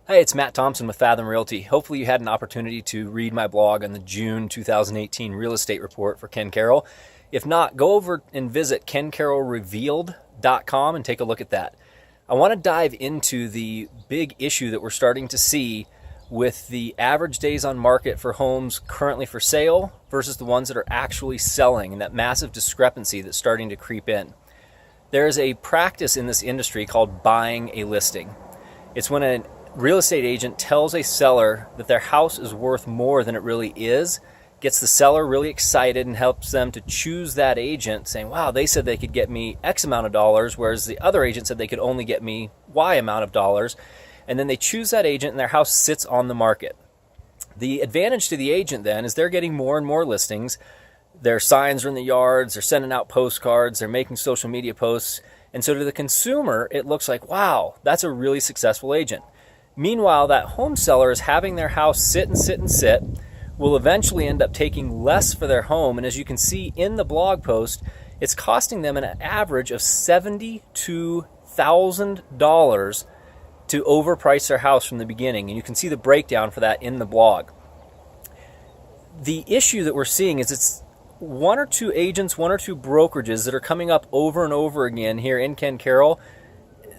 Hey, it's Matt Thompson with Fathom Realty. Hopefully you had an opportunity to read my blog on the June 2018 real estate report for Ken Caryl. If not, go over and visit kencarylrevealed.com and take a look at that. I want to dive into the big issue that we're starting to see with the average days on market for homes currently for sale versus the ones that are actually selling, and that massive discrepancy that's starting to creep in. There is a practice in this industry called buying a listing. It's when a real estate agent tells a seller that their house is worth more than it really is, gets the seller really excited and helps them to choose that agent, saying, wow, they said they could get me X amount of dollars, whereas the other agent said they could only get me Y amount of dollars. And then they choose that agent and their house sits on the market. The advantage to the agent then is they're getting more and more listings. Their signs are in the yards, they're sending out postcards, they're making social media posts. And so to the consumer, it looks like, wow, that's a really successful agent. Meanwhile, that home seller is having their house sit and sit and sit, will eventually end up taking less for their home. And as you can see in the blog post, it's costing them an average of $72,000 to overprice their house from the beginning. And you can see the breakdown for that in the blog. The issue that we're seeing is it's one or two agents, one or two brokerages that are coming up over and over again here in Ken Caryl,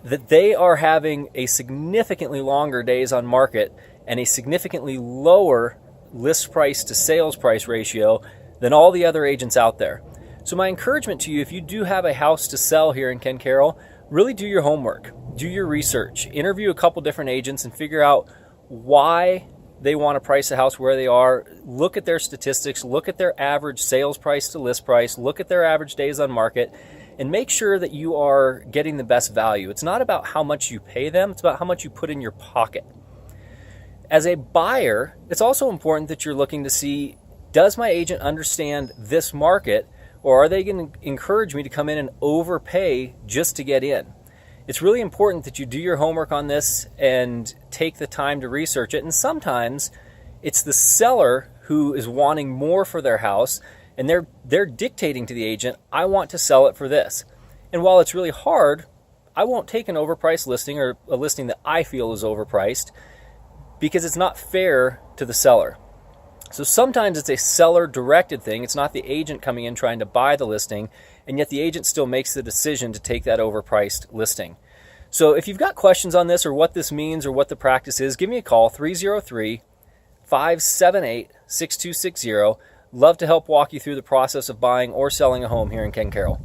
that they are having a significantly longer days on market and a significantly lower list price to sales price ratio than all the other agents out there. So my encouragement to you, if you do have a house to sell here in Ken Caryl, really do your homework, do your research, interview a couple different agents and figure out why they want to price a house where they are. Look at their statistics, look at their average sales price to list price, look at their average days on market, and make sure that you are getting the best value. It's not about how much you pay them, it's about how much you put in your pocket. As a buyer, it's also important that you're looking to see, does my agent understand this market, or are they going to encourage me to come in and overpay just to get in? It's really important that you do your homework on this and take the time to research it. And sometimes it's the seller who is wanting more for their house, and they're dictating to the agent, I want to sell it for this. And while it's really hard, I won't take an overpriced listing or a listing that I feel is overpriced because it's not fair to the seller. So sometimes it's a seller-directed thing. It's not the agent coming in trying to buy the listing, and yet the agent still makes the decision to take that overpriced listing. So if you've got questions on this or what this means or what the practice is, give me a call, 303-578-6260. Love to help walk you through the process of buying or selling a home here in Ken Caryl.